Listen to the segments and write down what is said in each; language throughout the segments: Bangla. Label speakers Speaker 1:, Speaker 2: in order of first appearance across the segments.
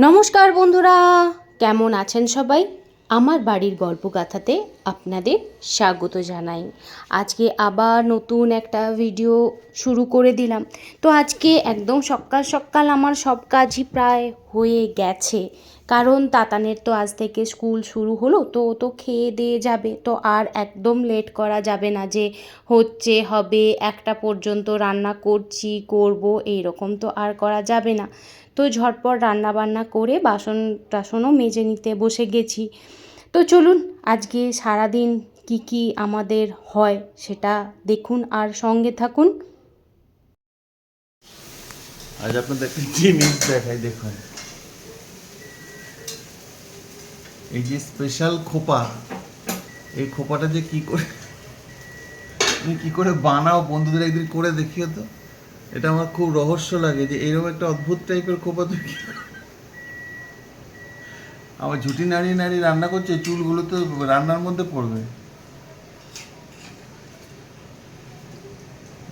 Speaker 1: নমস্কার বন্ধুরা, কেমন আছেন সবাই? আমার বাড়ির গল্পগাথাতে আপনাদের স্বাগত জানাই। আজকে আবার নতুন একটা ভিডিও শুরু করে দিলাম। তো আজকে একদম সকাল সকাল আমার সব কাজই প্রায় হয়ে গেছে, কারণ তাতানের তো আজ থেকে স্কুল শুরু হলো, তো ও তো খেয়ে দিয়ে যাবে। তো আর একদম লেট করা যাবে না যে হবে একটা পর্যন্ত রান্না করব, এইরকম তো আর করা যাবে না। তো ঝটপট রান্না বান্না করে বাসন টাসনও মেজে নিতে বসে গেছি। তো চলুন আজকে সারাদিন কি কি আমাদের হয় সেটা দেখুন আর সঙ্গে থাকুন।
Speaker 2: আজ আপনাদের একটা জিনিস দেখাই, দেখুন এই যে স্পেশাল খোপা, এই খোপাটা যে কি করে বানাও বন্ধুদের একদিন করে দেখিও তো। এটা আমার খুব রহস্য লাগে যে এইরকম একটা অদ্ভুত টাইপের খোপা তুমি আমার ঝুটি নাড়িয়ে নাড়িয়ে রান্না করছে, চুলগুলো তো রান্নার মধ্যে পড়বে।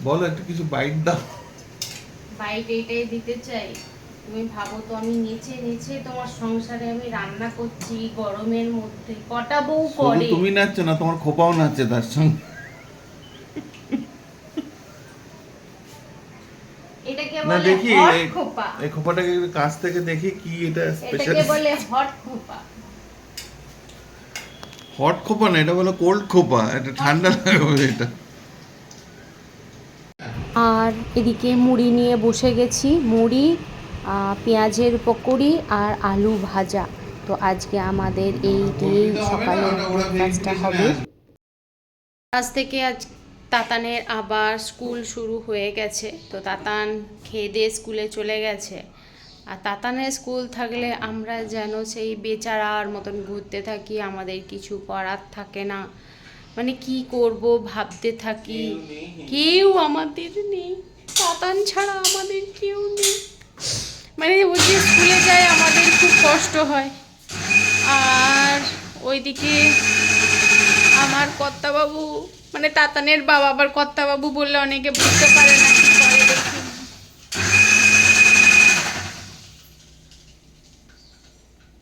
Speaker 2: বলো একটু কিছু বাইট দাও।
Speaker 1: বাইট এটাই দিতে চাই। তুমি ভাবো তো, আমি নেচে নেচে তোমার সংসারে আমি রান্না করছি গরমের মধ্যে, কটা বউ করে।
Speaker 2: তুমি নাচছো না, তোমার খোপাও নাচছে তার সঙ্গে।
Speaker 1: এটাকে
Speaker 2: না
Speaker 1: বলে
Speaker 2: দেখি
Speaker 1: হট খোপা।
Speaker 2: এই খোপাটাকে কাছ থেকে দেখি কি এটা স্পেশাল।
Speaker 1: এটাকে বলে হট খোপা।
Speaker 2: হট খোপা না, এটা বলে কোল্ড খোপা, এটা ঠান্ডা লাগবে এটা।
Speaker 1: আর এদিকে মুড়ি নিয়ে বসে গেছি, মুড়ি, পেঁয়াজের পকোড়ি আর আলু ভাজা। তো আজকে আমাদের এই দিয়েই সকালের ব্রেকফাস্টটা হবে। আজ থেকে তাতানের আবার স্কুল শুরু হয়ে গেছে। তো তাতান খেয়ে দিয়ে স্কুলে চলে গেছে। আর তাতানের স্কুল থাকলে আমরা যেন সেই বেচারার মতন ঘুরতে থাকি, আমাদের কিছু করার থাকে না। মানে কি করব ভাবতে থাকি, কেউ আমাদের নেই, তাতান ছাড়া আমাদের কেউ নেই। মানে ও যে স্কুলে যায় আমাদের খুব কষ্ট হয়। আর ওইদিকে আমার কর্তাবাবু, মানে তাতানের বাবা, আবার কর্তাবাবু বললে অনেকে বুঝতে পারে না কি করে, দেখি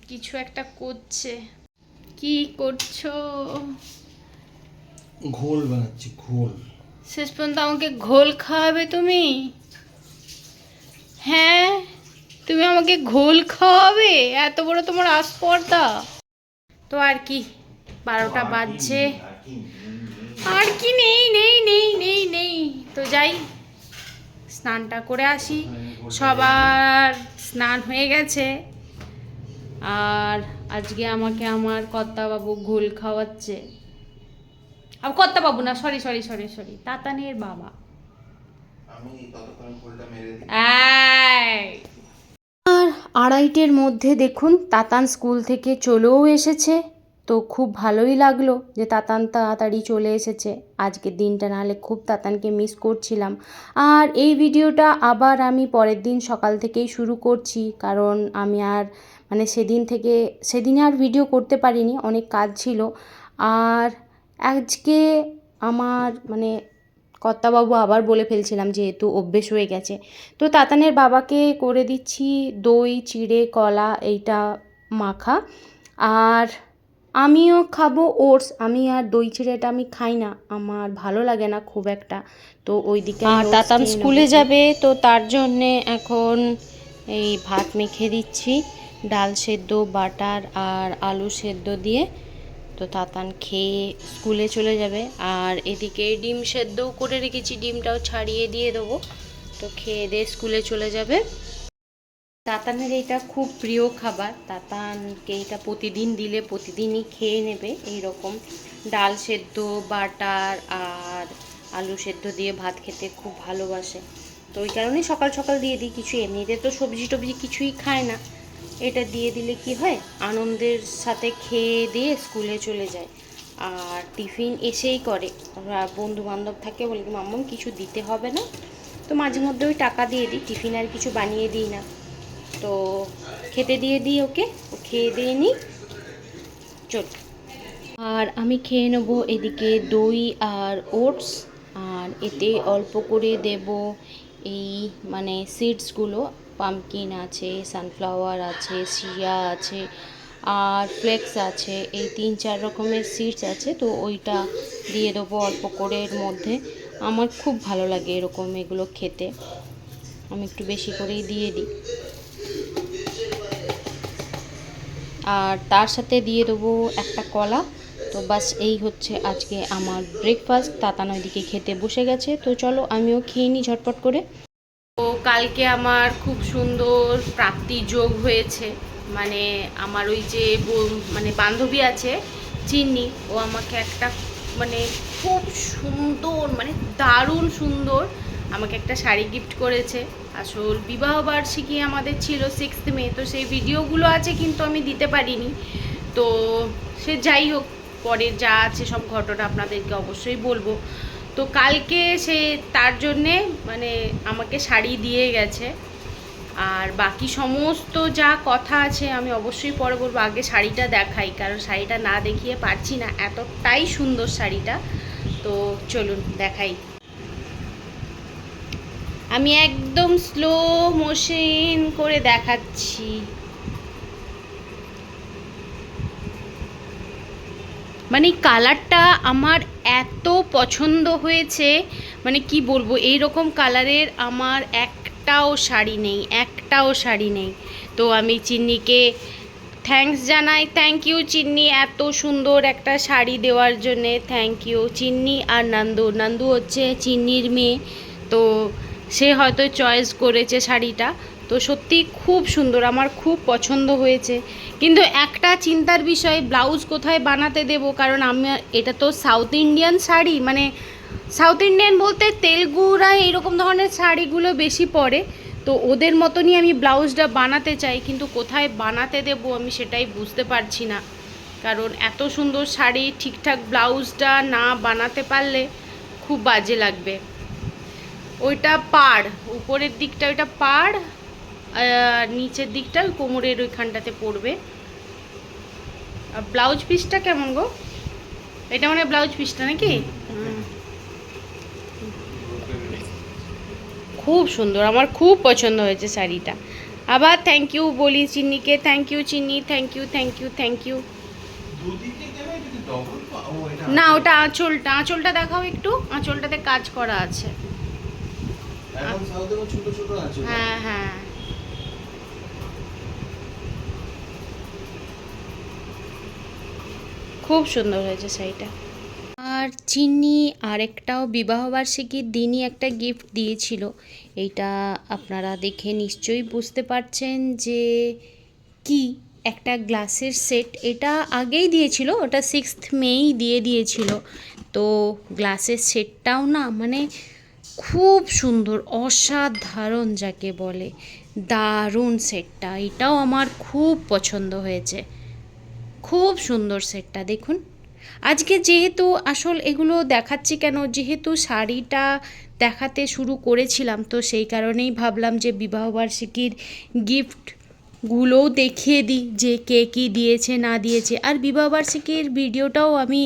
Speaker 1: কিছু একটা করছে। কি করছো?
Speaker 2: ঘোল বানাচ্ছি, ঘোল।
Speaker 1: শেষ পর্যন্ত আমাকে ঘোল খাওয়াবে তুমি? হ্যাঁ, তুমি আমাকে ঘোল খাওয়াবে? এত বড় তোমার আস্পর্ধা। তো আর কি, 12টা বাজছে, আর কি নেই নেই নেই নেই নেই। তো যাই, স্নানটা করে আসি। সবার স্নান হয়ে গেছে, আর আজকে আমাকে আমার কর্তাবাবু ঘোল খাওয়াচ্ছে। আর কর্তাবাবু না, সরি সরি সরি সরি, তাতানের বাবা। আর 2:30-এর মধ্যে দেখুন তাতান স্কুল থেকে চলেও এসেছে। তো খুব ভালোই লাগলো যে তাতান তাড়াতাড়ি চলে এসেছে। আজকের দিনটা নাহলে খুব তাতানকে মিস করছিলাম। আর এই ভিডিওটা আবার আমি পরের দিন সকাল থেকেই শুরু করছি, কারণ আমি আর মানে সেদিনে আর ভিডিও করতে পারিনি, অনেক কাজ ছিল। আর আজকে আমার মানে কর্তাবাবু আবার বলে ফেলছিলাম, যেহেতু অভ্যেস হয়ে গেছে। তো তাতানের বাবাকে করে দিচ্ছি দই চিড়ে কলা এইটা মাখা, আর আমিও খাবো ওটস। আমি আর দই চিড়েটা আমি খাই না, আমার ভালো লাগে না খুব একটা। তো ওইদিকে আর তাতান স্কুলে যাবে, তো তার জন্যে এখন এই ভাত মেখে দিচ্ছি, ডাল সেদ্ধ বাটার আর আলু সেদ্ধ দিয়ে। তো তাতান খেয়ে স্কুলে চলে যাবে। আর এদিকে ডিম সেদ্ধও করে রেখেছি, ডিমটাও ছাড়িয়ে দিয়ে দেবো। তো খেয়ে দিয়ে স্কুলে চলে যাবে। তাতানের এইটা খুব প্রিয় খাবার, তাতানকে এইটা প্রতিদিন দিলে প্রতিদিনই খেয়ে নেবে। এই রকম ডাল সেদ্ধ বাটার আর আলু সেদ্ধ দিয়ে ভাত খেতে খুব ভালোবাসে। তো ওই কারণেই সকাল সকাল দিয়ে দিই। কিছু এমনিতে তো সবজি টবজি কিছুই খায় না, এটা দিয়ে দিলে কি হয়, আনন্দের সাথে খেয়ে দিয়ে স্কুলে চলে যায়। আর টিফিন এসেই করে, বন্ধু বান্ধব থাকে বলে মাম্মাম কিছু দিতে হবে না। তো মাঝে মধ্যে ওই টাকা দিয়ে দিই, টিফিন আর কিছু বানিয়ে দিই না। তো খেতে দিয়ে দিই ওকে, ও খেয়ে দিয়ে নিই, চল। আর আমি খেয়ে নেবো এদিকে দই আর ওটস, আর এতে অল্প করে দেব এই মানে সিডসগুলো, পামকিন আছে, সানফ্লাওয়ার আছে, সিয়া আছে, আর ফ্লেক্স আছে, এই 3-4 রকমের সিডস আছে। তো ওইটা দিয়ে দেবো অল্প করে এর মধ্যে। আমার খুব ভালো লাগে এরকম এগুলো খেতে, আমি একটু বেশি করেই দিয়ে দিই। আর তার সাথে দিয়ে দেবো একটা কলা। তো বাস এই হচ্ছে আজকে আমার ব্রেকফাস্ট। তাতান ওইদিকে খেতে বসে গেছে, তো চলো আমিও খেয়ে নিই ঝটপট করে। তো কালকে আমার খুব সুন্দর প্রাপ্তি যোগ হয়েছে, মানে আমার ওই যে মানে বান্ধবী আছে চিন্নি, ও আমাকে একটা মানে খুব সুন্দর, মানে দারুণ সুন্দর আমাকে একটা শাড়ি গিফট করেছে। আসল বিবাহবার্ষিকী আমাদের ছিল 6 মে, তো সেই ভিডিওগুলো আছে কিন্তু আমি দিতে পারিনি। তো সে যাই হোক, পরের যা আছে সব ঘটনা আপনাদেরকে অবশ্যই বলবো। তো কালকে সে তার জন্যে মানে আমাকে শাড়ি দিয়ে গেছে, আর বাকি সমস্ত যা কথা আছে আমি অবশ্যই পরে বলবো। আগে শাড়িটা দেখাই, কারণ শাড়িটা না দেখিয়ে পারছি না, এতটাই সুন্দর শাড়িটা। তো চলুন দেখাই। আমি একদম স্লো মোশন করে দেখাচ্ছি। মানে কালারটা আমার এত পছন্দ হয়েছে, মানে কি বলবো, এই রকম কালারের আমার একটাও শাড়ি নেই, একটাও শাড়ি নেই। তো আমি চিন্নিকে থ্যাঙ্কস জানাই। থ্যাংক ইউ চিন্নি, এত সুন্দর একটা শাড়ি দেওয়ার জন্যে থ্যাংক ইউ চিন্নি। আর নান্দু, নান্দু হচ্ছে চিন্নির মেয়ে, তো সে হয়তো চয়েস করেছে শাড়িটা। তো সত্যি খুব সুন্দর, আমার খুব পছন্দ হয়েছে। কিন্তু একটা চিন্তার বিষয়, ব্লাউজ কোথায় বানাতে দেব, কারণ আমি এটা তো সাউথ ইন্ডিয়ান শাড়ি, মানে সাউথ ইন্ডিয়ান বলতে তেলুগুরা এইরকম ধরনের শাড়িগুলো বেশি পরে। তো ওদের মতনই আমি ব্লাউজটা বানাতে চাই, কিন্তু কোথায় বানাতে দেব আমি সেটাই বুঝতে পারছি না। কারণ এত সুন্দর শাড়ি ঠিকঠাক ব্লাউজটা না বানাতে পারলে খুব বাজে লাগবে। ওইটা পাড়, উপরের দিকটা ওইটা পাড়, আর নিচের দিকটা ওই কোমরের ওইখানটাতে পড়বে। আর ব্লাউজ পিসটা কেমন গো? এটা মানে ব্লাউজ পিসটা নাকি? খুব সুন্দর, আমার খুব পছন্দ হয়েছে শাড়িটা। আবার থ্যাংক ইউ বলি চিন্নিকে, thank you Chinni, thank you thank you thank you. না ওটা আঁচলটা, আঁচলটা দেখাও একটু, আঁচলটাতে কাজ করা আছে। হ্যাঁ হ্যাঁ, খুব সুন্দর হয়েছে শাড়িটা। আর চিন্নি আরেকটাও বিবাহবার্ষিকীর দিনই একটা গিফট দিয়েছিল। এইটা আপনারা দেখে নিশ্চয়ই বুঝতে পারছেন যে কি, একটা গ্লাসের সেট। এটা আগেই দিয়েছিল, ওটা 6 মেই দিয়ে দিয়েছিল। তো গ্লাসের সেটটাও না মানে খুব সুন্দর, অসাধারণ যাকে বলে, দারুণ সেটটা। এটাও আমার খুব পছন্দ হয়েছে, খুব সুন্দর সেটটা দেখুন। আজকে যেহেতু আসল এগুলো দেখাচ্ছি কেন, যেহেতু শাড়িটা দেখাতে শুরু করেছিলাম, তো সেই কারণেই ভাবলাম যে বিবাহবার্ষিকীর গিফটগুলোও দেখিয়ে দিই, যে কে কী দিয়েছে না দিয়েছে। আর বিবাহবার্ষিকীর ভিডিওটাও আমি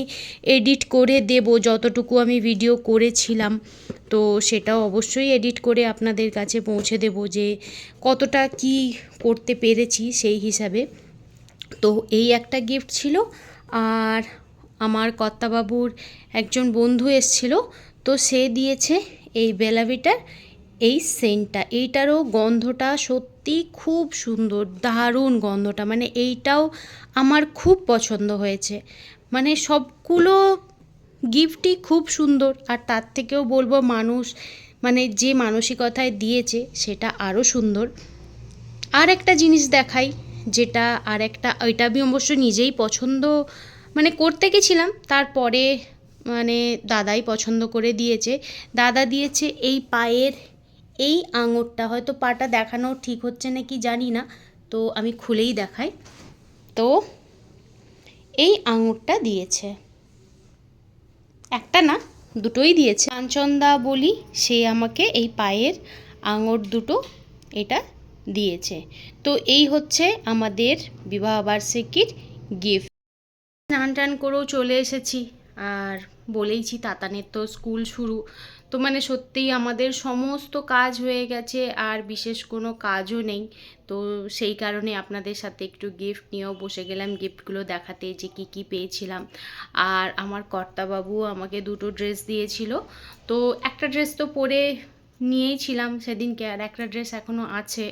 Speaker 1: এডিট করে দেব, যতটুকু আমি ভিডিও করেছিলাম তো সেটাও অবশ্যই এডিট করে আপনাদের কাছে পৌঁছে দেব, যে কতটা কি করতে পেরেছি সেই হিসাবে। তো এই একটা গিফট ছিল। আর আমার কর্তাবাবুর একজন বন্ধু এসেছিল, তো সে দিয়েছে এই বেলাভিটার এই সেন্টটা। এইটারও গন্ধটা সত্যি খুব সুন্দর, দারুণ গন্ধটা, মানে এইটাও আমার খুব পছন্দ হয়েছে। মানে সবগুলো গিফটই খুব সুন্দর। আর তার থেকেও বলবো মানুষ, মানে যে মানসিকতায় দিয়েছে সেটা আরও সুন্দর। আর একটা জিনিস দেখাই, যেটা আর একটা, ওইটা আমি অবশ্য নিজেই পছন্দ মানে করতে গেছিলাম, তারপরে মানে দাদাই পছন্দ করে দিয়েছে। দাদা দিয়েছে এই পায়ের এই আঙুরটা, হয়তো পাটা দেখানো ঠিক হচ্ছে না কি জানি না, তো আমি খুলেই দেখাই। তো এই আঙুরটা দিয়েছে, একটা না দুটোই দিয়েছে। কাঞ্চনদা বলি, সে আমাকে এই পায়ের আঙুর দুটো এটা দিয়েছে। তো এই হচ্ছে আমাদের বিবাহবার্ষিকীর গিফট। স্নান টান করেও চলে এসেছি, আর বলেইছি তাতানের তো স্কুল শুরু, তো মানে সত্যিই আমাদের সমস্ত কাজ হয়ে গেছে আর বিশেষ কোনো কাজও নেই। তো সেই কারণে আপনাদের সাথে একটু গিফট নিয়েও বসে গেলাম, গিফটগুলো দেখাতে যে কি কি পেয়েছিলাম। আর আমার কর্তাবাবু আমাকে দুটো ড্রেস দিয়েছিল, তো একটা ড্রেস তো পরে নিয়েইছিলাম সেদিনকে, আর একটা ড্রেস এখনও আছে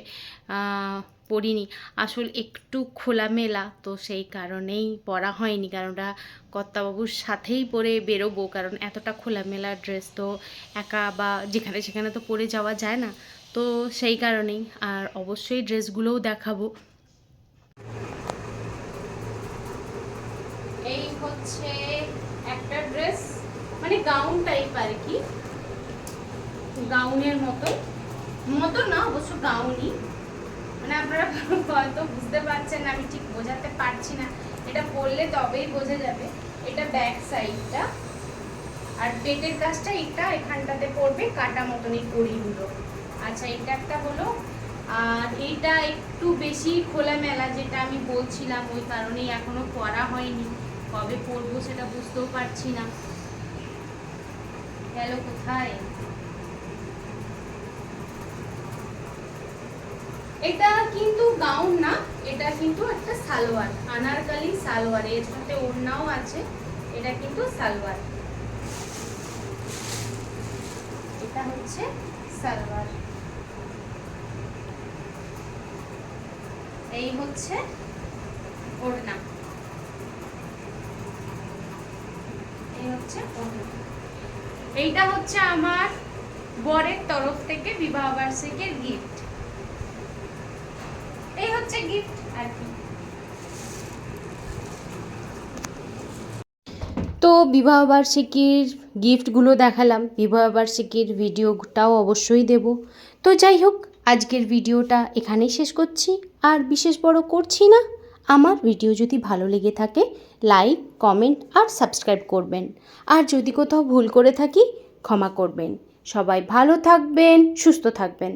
Speaker 1: পরিনি। আসলে একটু খোলামেলা, তো সেই কারণেই পরা হয়নি, কারণ ওটা কর্তাবাবুর সাথেই পরে বেরোবো, কারণ এতটা খোলামেলা ড্রেস তো একা বা যেখানে সেখানে তো পরে যাওয়া যায় না, তো সেই কারণেই। আর অবশ্যই ড্রেসগুলোও দেখাবো। এই হচ্ছে একটা ড্রেস, মানে গাউন টাইপ আর কি, গাউনের মতো না অবশ্য গাউনই, মানে আপনারা হয়তো বুঝতে পারছেন না, আমি ঠিক বোঝাতে পারছি না, এটা পরলে তবেই বোঝা যাবে। এটা ব্যাক সাইডটা, আর পেটের কাজটা এটা এখানটাতে পড়বে কাটা মতন এই কড়িগুলো। আচ্ছা, এটা একটা হলো। আর এইটা একটু বেশি খোলামেলা, যেটা আমি বলছিলাম, ওই কারণেই এখনো পরা হয়নি, কবে পরবো সেটা বুঝতেও পারছি না। গেল কোথায়? এটা কিন্তু গাউন না, এটা কিন্তু একটা সালোয়ার, আনারকলি সালোয়ার, এর সাথে ওড়নাও আছে। এটা কিন্তু সালোয়ার, এটা হচ্ছে সালোয়ার। এই হচ্ছে ওড়না, এই হচ্ছে ওড়না। এইটা হচ্ছে আমার বরের তরফ থেকে বিবাহবার্ষিকীর গিফট। এই হচ্ছে গিফট আর কি। তো বিবাহবার্ষিকীর গিফটগুলো দেখালাম, বিবাহবার্ষিকীর ভিডিওটাও অবশ্যই দেব। তো যাই হোক, আজকের ভিডিওটা এখানেই শেষ করছি, আর বিশেষ বড় করছি না। আমার ভিডিও যদি ভালো লেগে থাকে লাইক, কমেন্ট আর সাবস্ক্রাইব করবেন, আর যদি কোথাও ভুল করে থাকি ক্ষমা করবেন। সবাই ভালো থাকবেন, সুস্থ থাকবেন।